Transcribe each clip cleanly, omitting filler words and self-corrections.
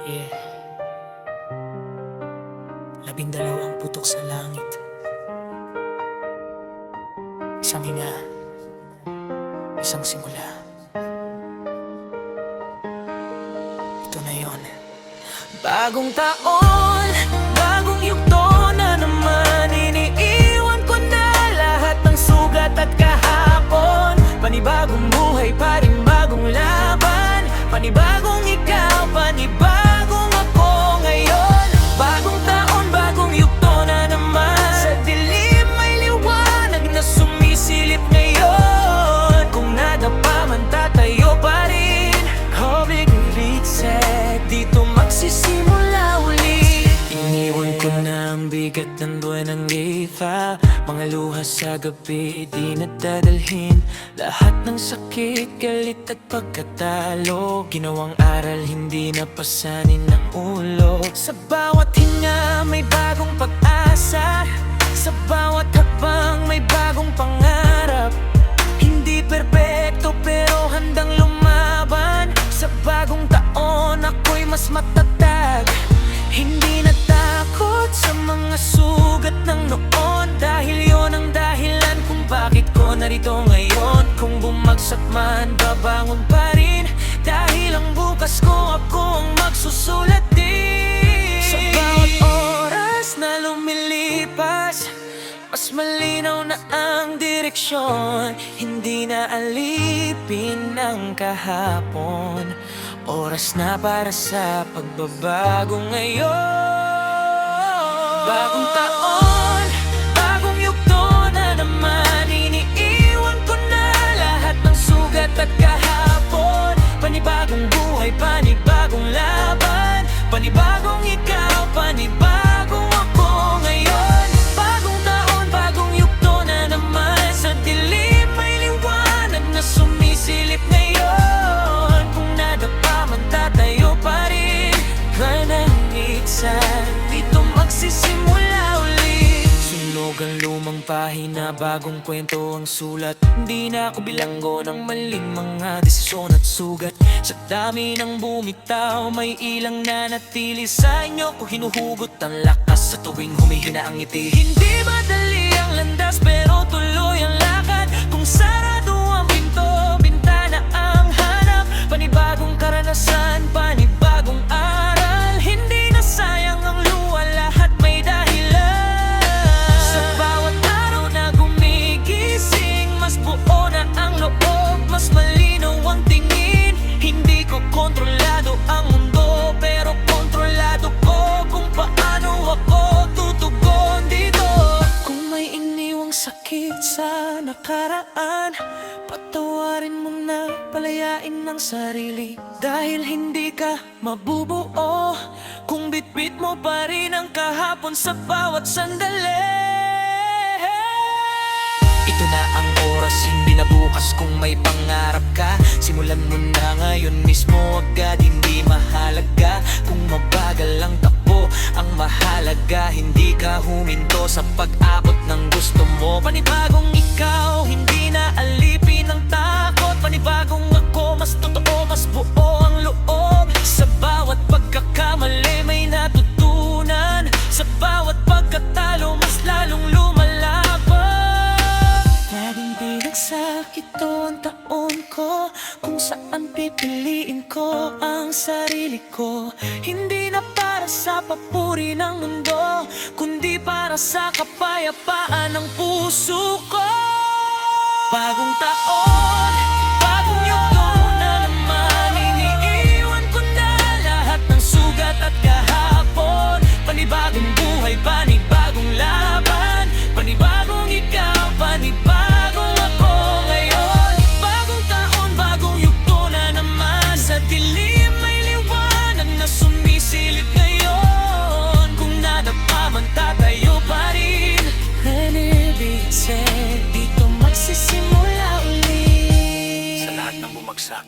Yeah. 12 putok sa langit. Isang hinga, isang simula. Ito na yon. Bagong taon, bagong yugto na naman. Iniiwan ko na lahat ng sugat at kahapon. Panibagong buhay, panibagong laban. Panibagong ikaw, panibagong ako ngayon. Bagong taon, bagong yugto na naman. Sa dilim may liwanag na sumisilip ngayon. Kung nadapa man tatayo pa rin. Hobig ulit, dito magsisimula ulit. Iniwan ko na ang bigat ng buwan ng iba. Mga luha sa gabi, di nadadalhin. Lahat ng sakit, galit at pagkatalo. Ginawang aral, hindi napasanin ng ulo. Sa bawat hinga, may bagong pag-asa. Sa bawat hakbang, may bagong pangarap. Hindi perpekto, pero handang lumaban. Sa bagong taon, ako'y mas matatag. Hindi natakot sa mga sugat ng noon. Dahil yon ang dahilan kung bakit ko narito ngayon. Kung bumagsak man, babangon pa rin. Dahil ang bukas ko, ako ang magsusulat din. Sa bawat oras na lumilipas, mas malinaw na ang direksyon. Hindi na alipin ng kahapon. Oras na para sa pagbabago ngayon. Bagong taon, bagong yugto na naman. Iniiwan ko na lahat ng sugat at kahapon. Panibagong buhay, panibagong laban. Panibagong ikaw, panibagong ako ngayon. Bagong taon, bagong yugto na naman. Sa dilim may liwanag na sumisilip ngayon. Kung nadapa man tatayo pa rin. Mananigsan, dito magsisimula ulit. Sunog ang lumang pahina, bagong kwento ang sulat. Hindi na ako bilanggo ng maling mga desisyon at sugat. Sa dami ng bumitaw, may ilang nanatili. Sa inyo ko hinuhugot ang lakas sa tuwing humihina ang ngiti. Hindi madali ang landas, pero tuloy ang lakad. Kung sarado ang pinto, bintana ang hanap. Panibagong karanasan, panibagong aral. Hindi na sayang ang luha, lahat may dahilan. Sa bawat araw na gumigising, mas buo na ang loob, mas malinaw ang tingin. Hindi ko kontrolado ang mundo, pero kontrolado ko kung paano ako tutugon dito. Kung may iniwang sakit sa nakaraan, patawarin mo na, palayain ng sarili. Dahil hindi ka mabubuo kung bitbit mo pa rin ang kahapon sa bawat sandali. Ito na ang oras, hindi na bukas kung may pangarap ka. Simulan mo na ngayon mismo agad, hindi mahalaga kung mabagal ang takbo. Ang mahalaga, hindi ka huminto sa pag-abot ng gusto mo. Panibagong ikaw, hindi na alipin ng takot. Panibagong ako, mas totoo, mas buo ang loob. Sa bawat pagkakamali may natutunan. Sa bawat pagkatalo, mas lalong lumalaban. Laging binagsak ito ang taon ko, kung saan pipiliin ko ang sarili ko. Hindi na para sa papuri ng mundo, kundi para sa kapayapaan ng puso ko. Bagong taon, bagong yugto na naman. Iniiwan ko na lahat ng sugat at kahapon. Panibagong buhay, panibagong laban. Panibagong ikaw, panibagong ako ngayon. Bagong taon, bagong yugto na naman. Sa dilim may liwanag na sumisilip ngayon. Kung nadapa man tatayo pa rin. Nanibigsin, dito magsisimula ulit. Sa lahat ng bumagsak,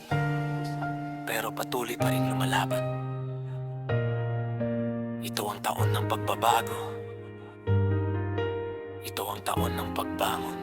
pero patuloy pa rin lumalaban. Ito ang taon ng pagbabago. Ito ang taon ng pagbangon.